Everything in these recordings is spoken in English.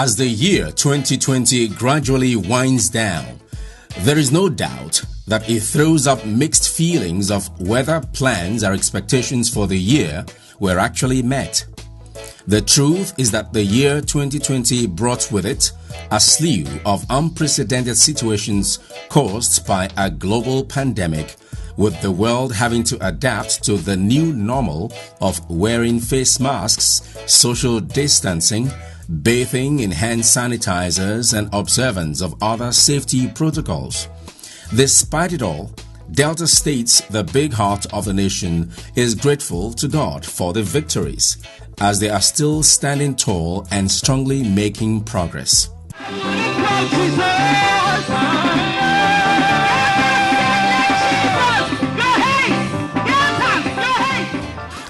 As the year 2020 gradually winds down, there is no doubt that it throws up mixed feelings of whether plans or expectations for the year were actually met. The truth is that the year 2020 brought with it a slew of unprecedented situations caused by a global pandemic, with the world having to adapt to the new normal of wearing face masks, social distancing, bathing in hand sanitizers, and observance of other safety protocols. Despite it all, Delta State, the big heart of the nation, is grateful to God for the victories, as they are still standing tall and strongly making progress.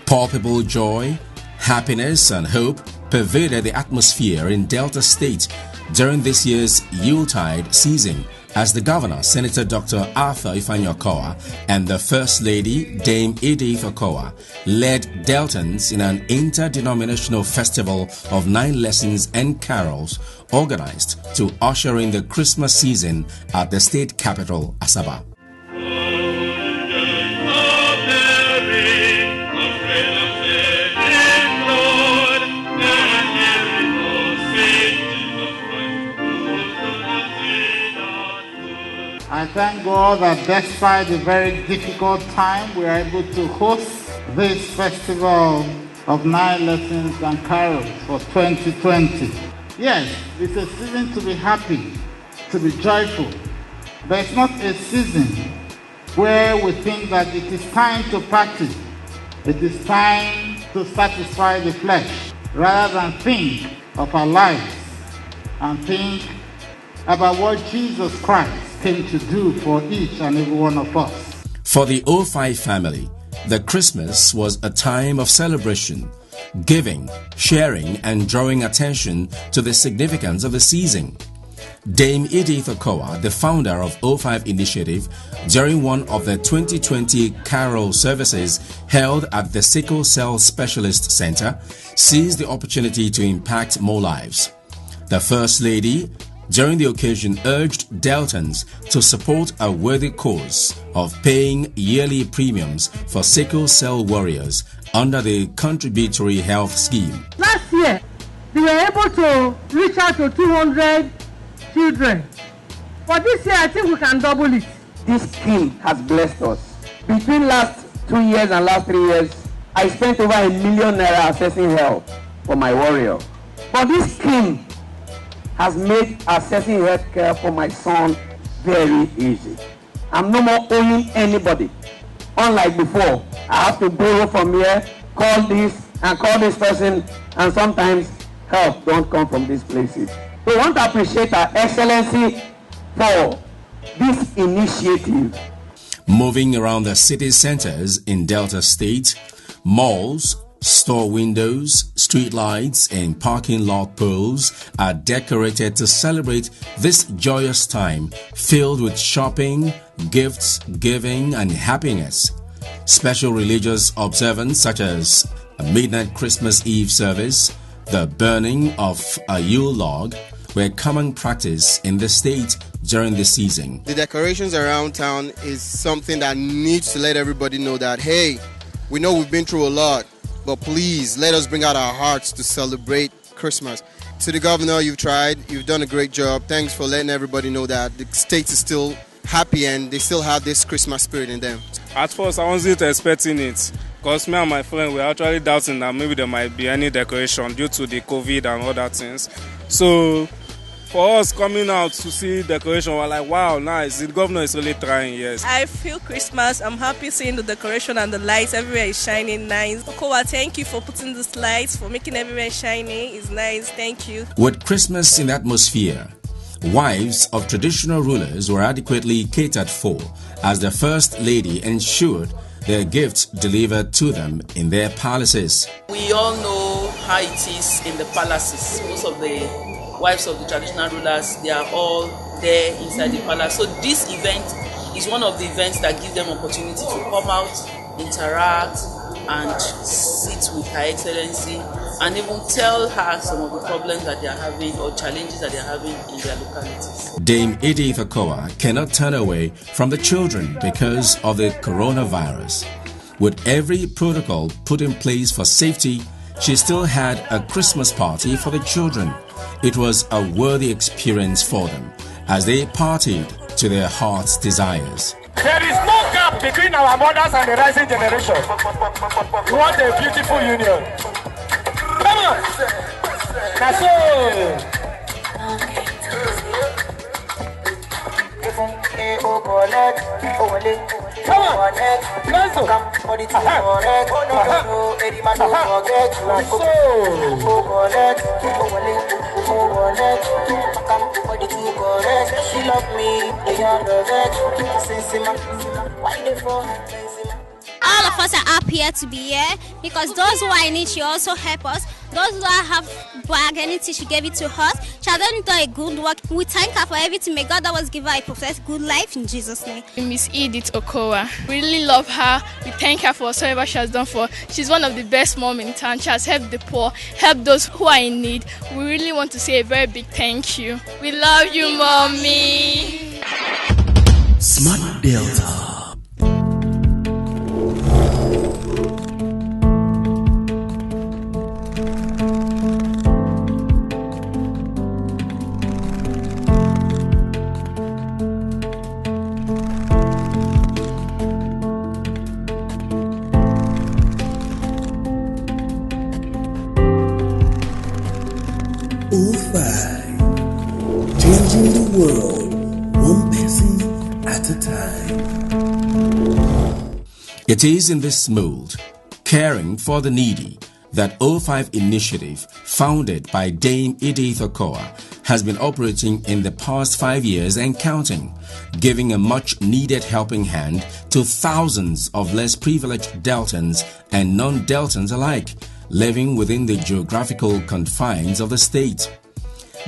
Palpable joy, happiness, and hope pervaded the atmosphere in Delta State during this year's Yuletide season, as the Governor, Senator Dr. Arthur Ifeanyi and the First Lady, Dame Edith Okowa, led Deltans in an interdenominational festival of 9 lessons and carols organized to usher in the Christmas season at the state capital, Asaba. I thank God that despite the very difficult time, we are able to host this festival of 9 lessons and carols for 2020. Yes, it's a season to be happy, to be joyful, but it's not a season where we think that it is time to party. It is time to satisfy the flesh, rather than think of our lives and think about what Jesus Christ came to do for each and every one of us. For the 05 family, the Christmas was a time of celebration, giving, sharing, and drawing attention to the significance of the season. Dame Edith Okowa, the founder of 05 Initiative, during one of the 2020 carol services held at the Sickle Cell Specialist Center, seized the opportunity to impact more lives. The First Lady, during the occasion, urged Deltans to support a worthy cause of paying yearly premiums for sickle cell warriors under the Contributory Health Scheme. Last year, they were able to reach out to 200 children. For this year, I think we can double it. This scheme has blessed us. Between last 2 years and last 3 years, I spent over ₦1 million assessing health for my warrior. But this scheme has made accessing health care for my son very easy. I'm no more owing anybody. Unlike before, I have to borrow from here, call this and call this person, and sometimes help don't come from these places. So I want to appreciate Her Excellency for this initiative. Moving around the city centers in Delta State, malls, store windows, street lights, and parking lot poles are decorated to celebrate this joyous time filled with shopping, gifts, giving, and happiness. Special religious observances such as a midnight Christmas Eve service, the burning of a Yule log, were common practice in the state during the season. The decorations around town is something that needs to let everybody know that, hey, we know we've been through a lot, but please let us bring out our hearts to celebrate Christmas. To the governor, you've tried, you've done a great job. Thanks for letting everybody know that the state is still happy and they still have this Christmas spirit in them. At first, I wasn't expecting it, because me and my friend were actually doubting that maybe there might be any decoration due to the COVID and other things. So for us coming out to see decoration, we're like, wow, nice. The governor is really trying, yes. I feel Christmas. I'm happy seeing the decoration and the lights. Everywhere is shining nice. Okowa, thank you for putting these lights, for making everywhere shiny. It's nice. Thank you. With Christmas in the atmosphere, wives of traditional rulers were adequately catered for, as the First Lady ensured their gifts delivered to them in their palaces. We all know how it is in the palaces. Most of the wives of the traditional rulers, they are all there inside the palace. So this event is one of the events that gives them opportunity to come out, interact, and sit with Her Excellency and even tell her some of the problems that they are having or challenges that they are having in their localities. Dame Edith Okowa cannot turn away from the children because of the coronavirus. With every protocol put in place for safety, she still had a Christmas party for the children. It was a worthy experience for them as they partied to their heart's desires. There is no gap between our mothers and the rising generation. We want a beautiful union. Come on! That's it! Come on! Let's All of us are happy to be here because those who are in it, she also help us. Those who have bag anything, she gave it to us. She has done a good work. We thank her for everything. May God always give her a perfect good life in Jesus' name. Miss Edith Okowa. We really love her. We thank her for whatever she has done for. She's one of the best moms in town. She has helped the poor, helped those who are in need. We really want to say a very big thank you. We love you, Mommy. Smart Delta. Changing the world, one person at a time. It is in this mood, caring for the needy, that O5 Initiative, founded by Dame Edith Okowa, has been operating in the past 5 years and counting, giving a much-needed helping hand to thousands of less privileged Deltans and non-Deltans alike, living within the geographical confines of the state.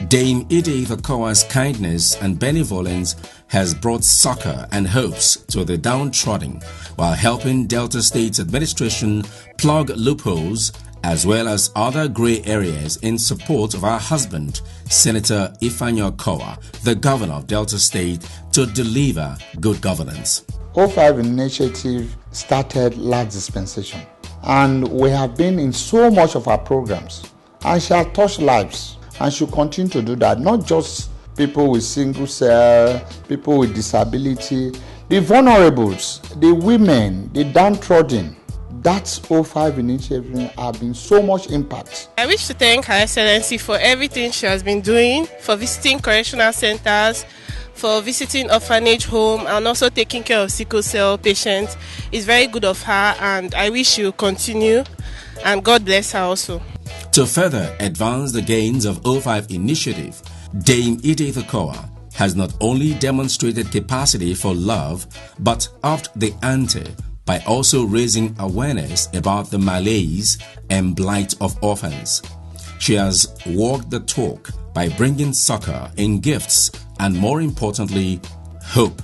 Dame Edith Okowa's kindness and benevolence has brought succor and hopes to the downtrodden, while helping Delta State's administration plug loopholes as well as other gray areas in support of our husband, Senator Ifeanyi Okowa, the governor of Delta State, to deliver good governance. O5 Initiative started last dispensation, and we have been in so much of our programs, and shall touch lives, and should continue to do that. Not just people with single cell, people with disability, the vulnerables, the women, the downtrodden. That's O5 Initiative have been so much impact. I wish to thank Her Excellency for everything she has been doing, for visiting correctional centers, for visiting orphanage home, and also taking care of sickle cell patients. It's very good of her, and I wish she will continue, and God bless her also. To further advance the gains of O5 Initiative, Dame Edith Okowa has not only demonstrated capacity for love, but upped the ante by also raising awareness about the malaise and blight of orphans. She has walked the talk by bringing succor in gifts and, more importantly, hope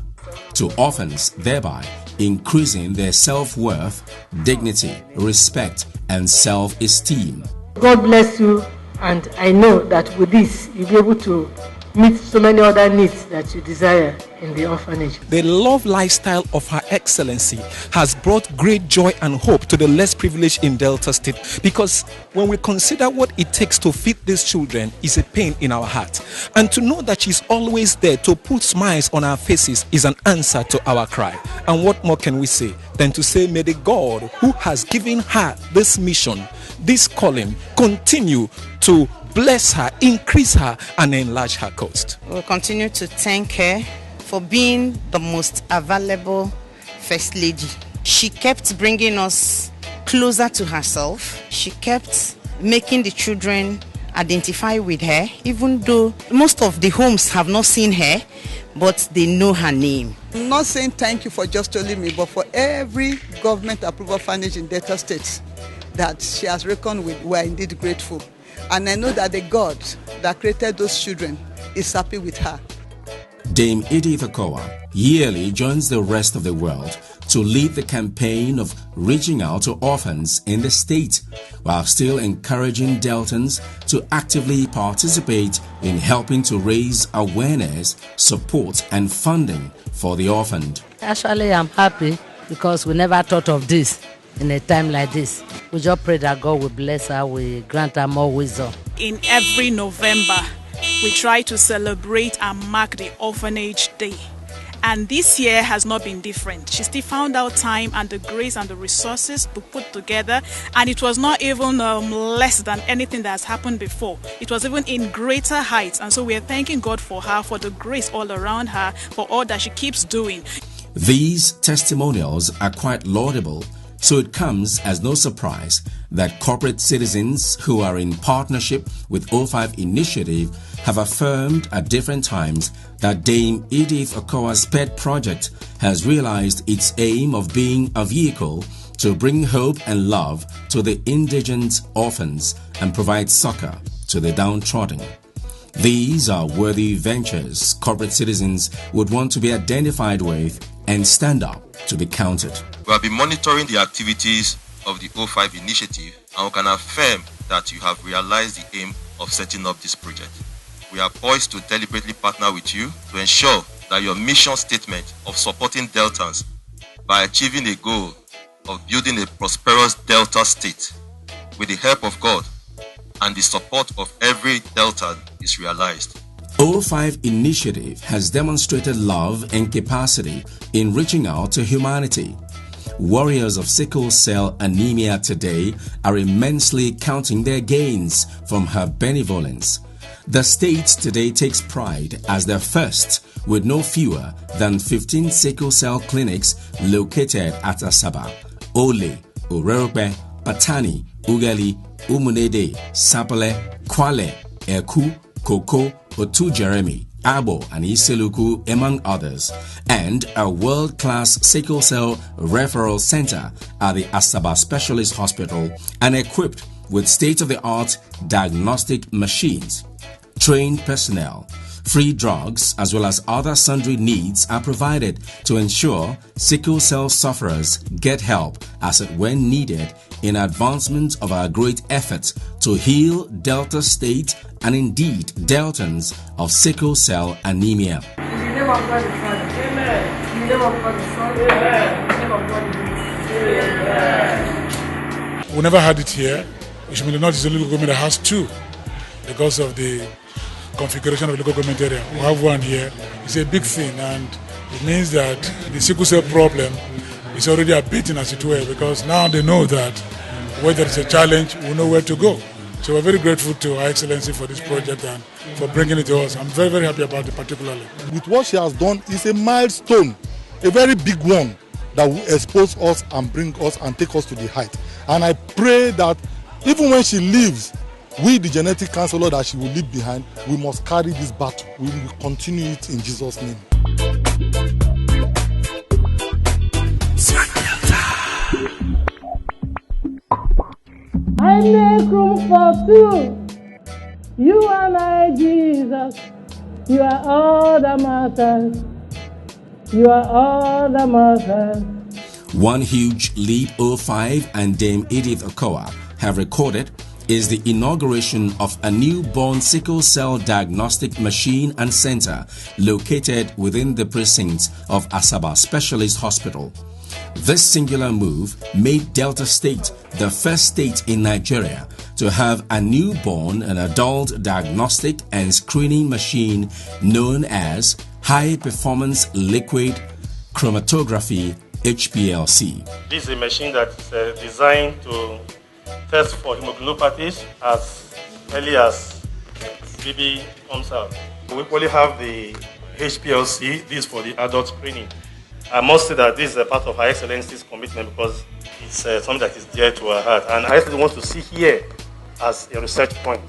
to orphans, thereby increasing their self-worth, dignity, respect, and self-esteem. God bless you, and I know that with this you'll be able to meet so many other needs that you desire in the orphanage. The love lifestyle of Her Excellency has brought great joy and hope to the less privileged in Delta State, because when we consider what it takes to feed these children is a pain in our heart, and to know that she's always there to put smiles on our faces is an answer to our cry. And what more can we say than to say, may the God who has given her this mission, this calling, continue to bless her, increase her, and enlarge her coast. We'll continue to thank her for being the most available First Lady. She kept bringing us closer to herself. She kept making the children identify with her, even though most of the homes have not seen her, but they know her name. I'm not saying thank you for just telling me, but for every government approval orphanage in Delta State that she has reckoned with, we are indeed grateful. And I know that the God that created those children is happy with her. Dame Edith Okowa yearly joins the rest of the world to lead the campaign of reaching out to orphans in the state, while still encouraging Deltans to actively participate in helping to raise awareness, support, and funding for the orphaned. Actually, I'm happy because we never thought of this in a time like this. We just pray that God will bless her, will grant her more wisdom. In every November, we try to celebrate and mark the Orphanage Day. And this year has not been different. She still found out time and the grace and the resources to put together. And it was not even less than anything that has happened before. It was even in greater heights. And so we are thanking God for her, for the grace all around her, for all that she keeps doing. These testimonials are quite laudable, so it comes as no surprise that corporate citizens who are in partnership with O5 Initiative have affirmed at different times that Dame Edith Okowa's pet project has realized its aim of being a vehicle to bring hope and love to the indigent orphans and provide succor to the downtrodden. These are worthy ventures corporate citizens would want to be identified with and stand up to be counted. We have been monitoring the activities of the O5 initiative and we can affirm that you have realized the aim of setting up this project. We are poised to deliberately partner with you to ensure that your mission statement of supporting Deltans by achieving a goal of building a prosperous Delta state with the help of God and the support of every Deltan is realized. O5 Initiative has demonstrated love and capacity in reaching out to humanity. Warriors of sickle cell anemia today are immensely counting their gains from her benevolence. The state today takes pride as the first with no fewer than 15 sickle cell clinics located at Asaba, Ole, Urerope, Patani, Ugali, Umunede, Sapele, Kwale, Eku, Koko, Otu Jeremy, Abo and Iseluku, among others, and a world-class sickle cell referral center at the Asaba Specialist Hospital and equipped with state-of-the-art diagnostic machines. Trained personnel, free drugs, as well as other sundry needs are provided to ensure sickle cell sufferers get help as and when needed in advancement of our great efforts to heal Delta State and indeed Deltans of sickle cell anemia. In the name of God the Father. Amen. In the name of God the Son. Amen. In the name of God the Holy Spirit. We never had it here. Ishmael North is the only local government that has two because of the configuration of the local government area. We have one here. It's a big thing, and it means that the sickle cell problem is already abating, as it were, because now they know that where there is a challenge, we know where to go. So we're very grateful to Her Excellency for this project and for bringing it to us. I'm very, very happy about it particularly. With what she has done, it's a milestone, a very big one that will expose us and bring us and take us to the height. And I pray that even when she leaves, we, the genetic counselor that she will leave behind, we must carry this battle. We will continue it in Jesus' name. I make room for two. You and I, Jesus. You are all that matters. You are all that matters. One huge leap O5 and Dame Edith Okowa have recorded is the inauguration of a newborn sickle cell diagnostic machine and center located within the precincts of Asaba Specialist Hospital. This singular move made Delta State the first state in Nigeria to have a newborn and adult diagnostic and screening machine known as High Performance Liquid Chromatography HPLC. This is a machine that is designed to test for hemoglobinopathies as early as baby comes out. We only have the HPLC, this for the adult screening. I must say that this is a part of Her Excellency's commitment because it's something that is dear to her heart. And Her Excellency wants to see here as a research point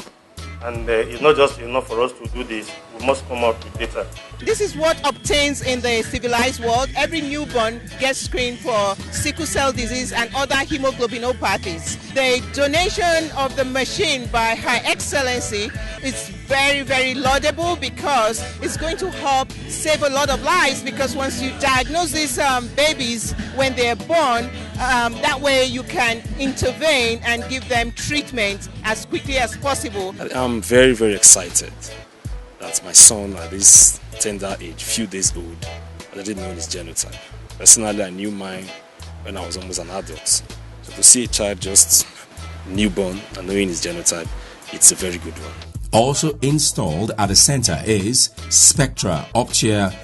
And it's not just enough for us to do this. We must come out with data. This is what obtains in the civilized world. Every newborn gets screened for sickle cell disease and other hemoglobinopathies. The donation of the machine by Her Excellency is very, very laudable because it's going to help save a lot of lives, because once you diagnose these babies when they're born, that way you can intervene and give them treatment as quickly as possible. I'm very, very excited that my son at this tender age, few days old, already known his genotype. Personally, I knew mine when I was almost an adult. So to see a child just newborn and knowing his genotype, it's a very good one. Also installed at the center is Spectra Optia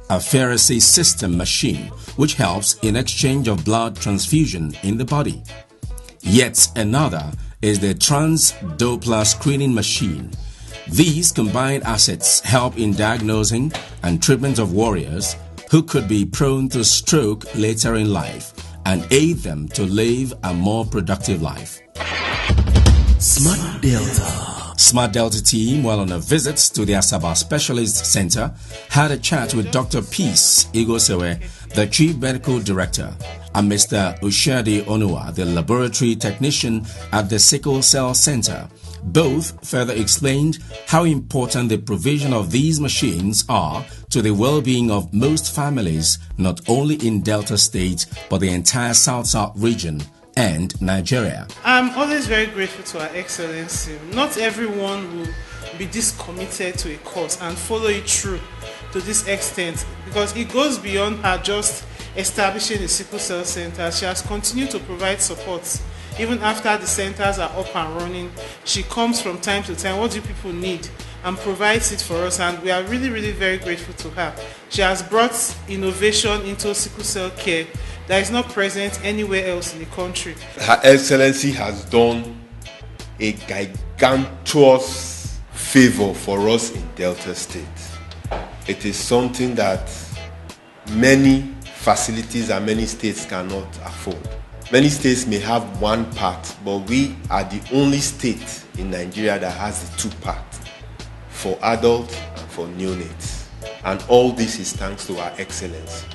Afferacy System machine, which helps in exchange of blood transfusion in the body. Yet another is the Trans-Doppler screening machine. These combined assets help in diagnosing and treatment of warriors who could be prone to stroke later in life and aid them to live a more productive life. Smart Delta. Smart Delta team, while on a visit to the Asaba Specialist Center, had a chat with Dr. Peace Igosewe, the Chief Medical Director, and Mr. Ushadi Onua, the Laboratory Technician at the Sickle Cell Center. Both further explained how important the provision of these machines are to the well-being of most families, not only in Delta State, but the entire South-South region and Nigeria. I'm always very grateful to Her Excellency. Not everyone will be this committed to a cause and follow it through to this extent, because it goes beyond her just establishing the Sickle Cell Center. She has continued to provide support. Even after the centers are up and running, she comes from time to time, what do people need, and provides it for us, and we are really, really very grateful to her. She has brought innovation into sickle cell care that is not present anywhere else in the country. Her Excellency has done a gigantic favor for us in Delta State. It is something that many facilities and many states cannot afford. Many states may have one part, but we are the only state in Nigeria that has the two parts, for adults and for neonates. And all this is thanks to Her Excellency.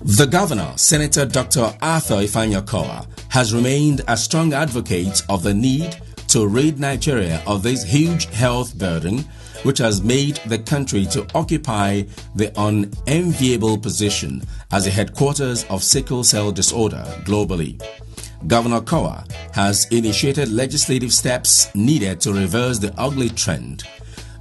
The Governor, Senator Dr. Arthur Ifanyakoa, has remained a strong advocate of the need to rid Nigeria of this huge health burden, which has made the country to occupy the unenviable position as the headquarters of sickle cell disorder globally. Governor Koa has initiated legislative steps needed to reverse the ugly trend.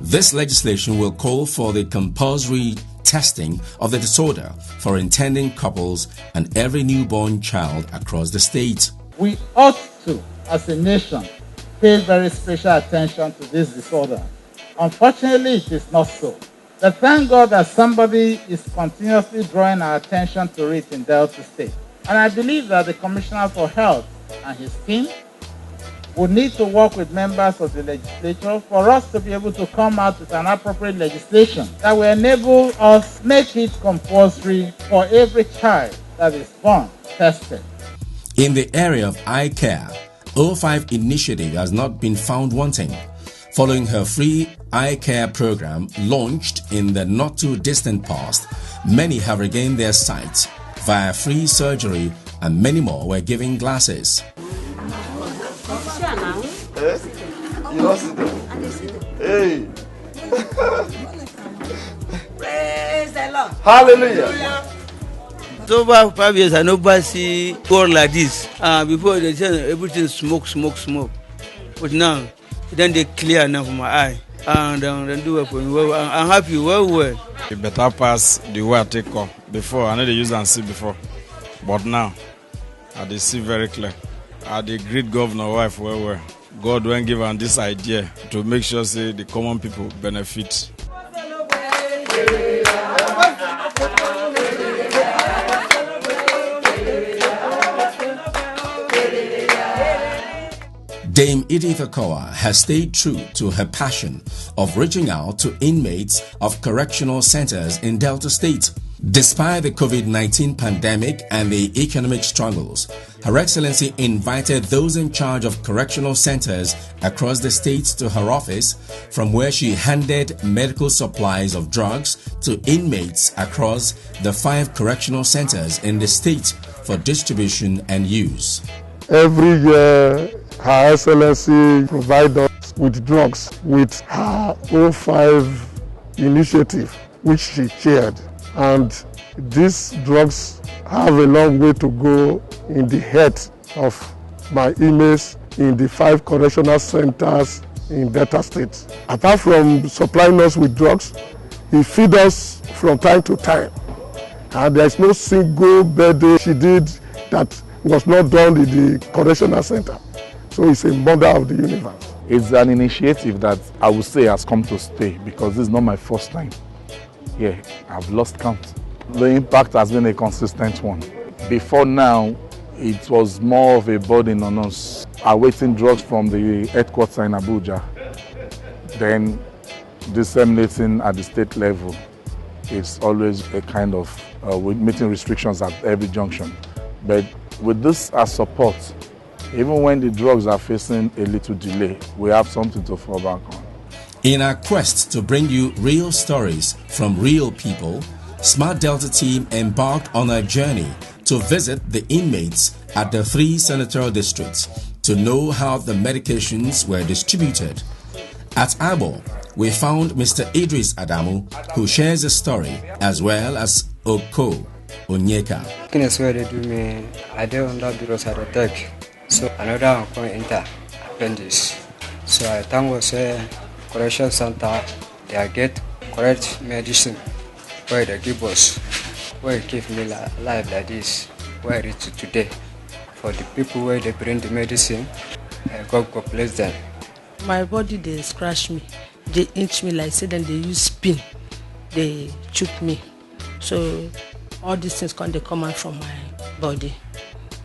This legislation will call for the compulsory testing of the disorder for intending couples and every newborn child across the state. We ought to, as a nation, pay very special attention to this disorder. Unfortunately, it is not so. But thank God that somebody is continuously drawing our attention to it in Delta State. And I believe that the Commissioner for Health and his team would need to work with members of the legislature for us to be able to come out with an appropriate legislation that will enable us make it compulsory for every child that is born tested. In the area of eye care, O5 initiative has not been found wanting. Following her free eye care program launched in the not too distant past, many have regained their sight via free surgery and many more were given glasses. Hey. Praise the Lord. Hallelujah. Over 5 years, I never see poor like this. Before they say everything smoke. But now, then they clear now for my eye. And then do it for me. Well, I'm happy, well. It better pass the way I take off. Before, I know they use and see before. But now, I see very clear. I the great governor wife well. God won't give them this idea to make sure say the common people benefit. Dame Edith Okowa has stayed true to her passion of reaching out to inmates of correctional centers in Delta State. Despite the COVID-19 pandemic and the economic struggles, Her Excellency invited those in charge of correctional centers across the states to her office, from where she handed medical supplies of drugs to inmates across the 5 correctional centers in the state for distribution and use. Every year, Her Excellency provides us with drugs with her 05 initiative, which she chaired. And these drugs have a long way to go in the head of my inmates in the 5 correctional centers in Delta State. Apart from supplying us with drugs, he feeds us from time to time. And there's no single birthday she did that was not done in the correctional center. So it's a mother of the universe. It's an initiative that I would say has come to stay, because this is not my first time. Yeah, I've lost count. The impact has been a consistent one. Before now, it was more of a burden on us, awaiting drugs from the headquarters in Abuja, then disseminating at the state level. It's always a kind of meeting restrictions at every junction. But with this as support, even when the drugs are facing a little delay, we have something to fall back on. In our quest to bring you real stories from real people, Smart Delta team embarked on a journey to visit the inmates at the 3 senatorial districts to know how the medications were distributed. At Abo, we found Mr. Idris Adamu, who shares a story, as well as Oko Onyeka. Where they do me, I don't under bureaus at the tech. So another one come enter appendix. So I thank was correction center, they get correct medicine where they give us, where it keep me alive like this, where it is today. For the people where they bring the medicine, God bless them. My body, they scratch me, they inch me like say, then they use spin, they choke me. So all these things they come out from my body.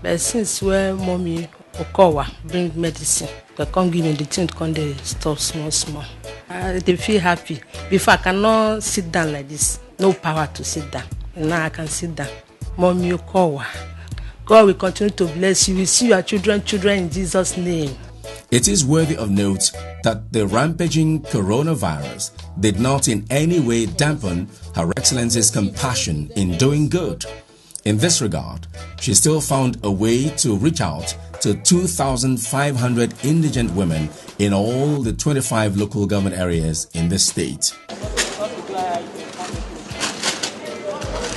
But since where mommy Okowa bring medicine, they can't give me the thing, they stop small. They feel happy. Before I cannot sit down like this, no power to sit down. Now I can sit down. Mommy Okowa, God will continue to bless you. We see your children in Jesus' name. It is worthy of note that the rampaging coronavirus did not in any way dampen Her Excellency's compassion in doing good. In this regard, she still found a way to reach out to 2,500 indigent women in all the 25 local government areas in the state.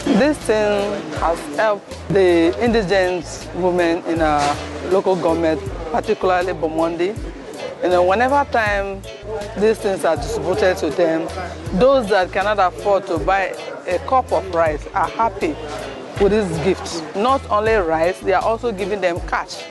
This thing has helped the indigent women in our local government, particularly Bomondi. Whenever time these things are distributed to them, those that cannot afford to buy a cup of rice are happy with this gift. Not only rice, they are also giving them cash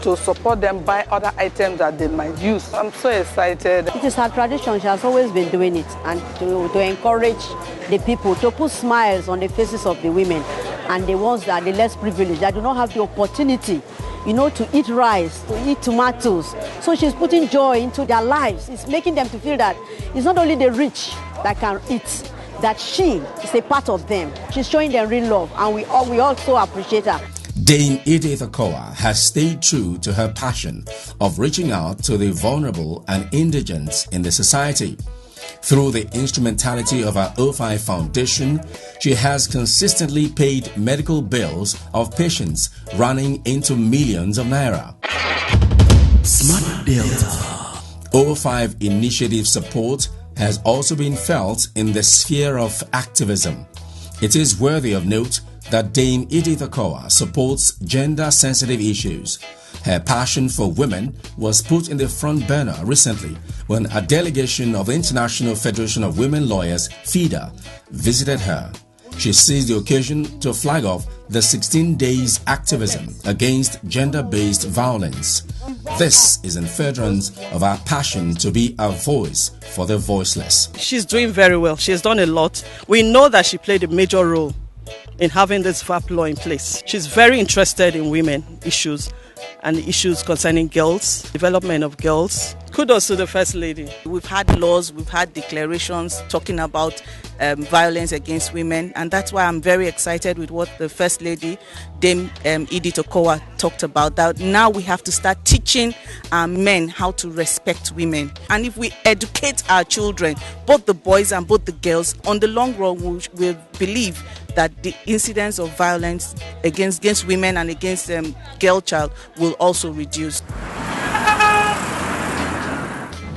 to support them buy other items that they might use. I'm so excited. It is her tradition. She has always been doing it, and to encourage the people, to put smiles on the faces of the women and the ones that are the less privileged, that do not have the opportunity, to eat rice, to eat tomatoes. So she's putting joy into their lives. It's making them to feel that it's not only the rich that can eat, that she is a part of them. She's showing them real love, and we also appreciate her. Dame Edith Okowa has stayed true to her passion of reaching out to the vulnerable and indigents in the society. Through the instrumentality of her O5 Foundation, she has consistently paid medical bills of patients running into millions of naira. Smart Delta. O5 initiative support has also been felt in the sphere of activism. It is worthy of note that Dame Edith Okowa supports gender-sensitive issues. Her passion for women was put in the front burner recently when a delegation of the International Federation of Women Lawyers, FIDA, visited her. She seized the occasion to flag off the 16 days activism against gender-based violence. This is in furtherance of our passion to be a voice for the voiceless. She's doing very well. She has done a lot. We know that she played a major role in having this VAP law in place. She's very interested in women issues and issues concerning girls, development of girls. Kudos to the First Lady. We've had laws, we've had declarations talking about violence against women. And that's why I'm very excited with what the First Lady, Dame Edith Okowa, talked about, that now we have to start teaching our men how to respect women. And if we educate our children, both the boys and both the girls, on the long run we'll believe that the incidence of violence against women and against girl child will also reduce.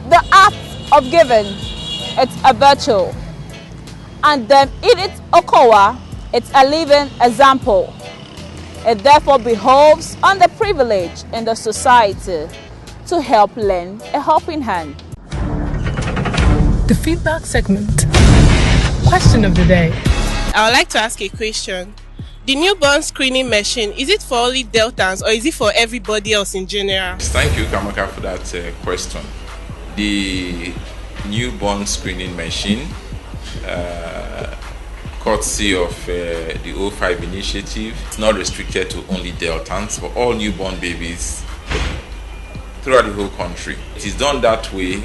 The act of giving, it's a virtue. And then Edith Okowa, it's a living example. It therefore behoves on the privileged in the society to help lend a helping hand. The feedback segment. Question of the day. I would like to ask a question. The newborn screening machine, is it for only Deltans or is it for everybody else in general? Thank you, Kamaka, for that question. The newborn screening machine, courtesy of the O5 initiative, it's not restricted to only Deltans, for all newborn babies throughout the whole country. It is done that way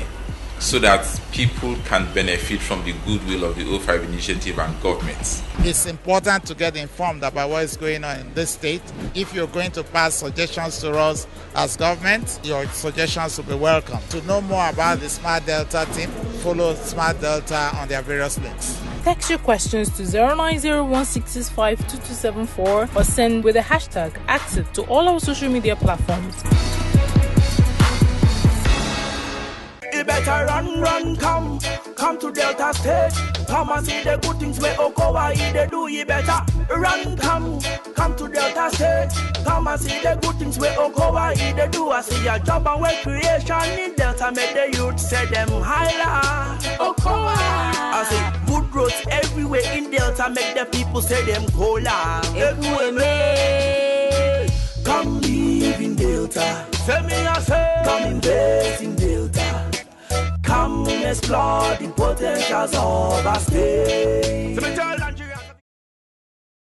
so that people can benefit from the goodwill of the O5 initiative and governments. It's important to get informed about what is going on in this state. If you're going to pass suggestions to us as government, your suggestions will be welcome. To know more about the Smart Delta team, follow Smart Delta on their various links. Text your questions to 09016652274 or send with the hashtag active to all our social media platforms. You better run, come to Delta State. Come and see the good things where Okowa they do. You better run, come to Delta State. Come and see the good things where Okowa they do. I see your job and work creation in Delta. Make the youth say them highlight Okowa. I see good roads everywhere in Delta. Make the people say them cola. Everywhere, come live in Delta. Say me I say, come invest in Delta. Come explore the potentials of our state.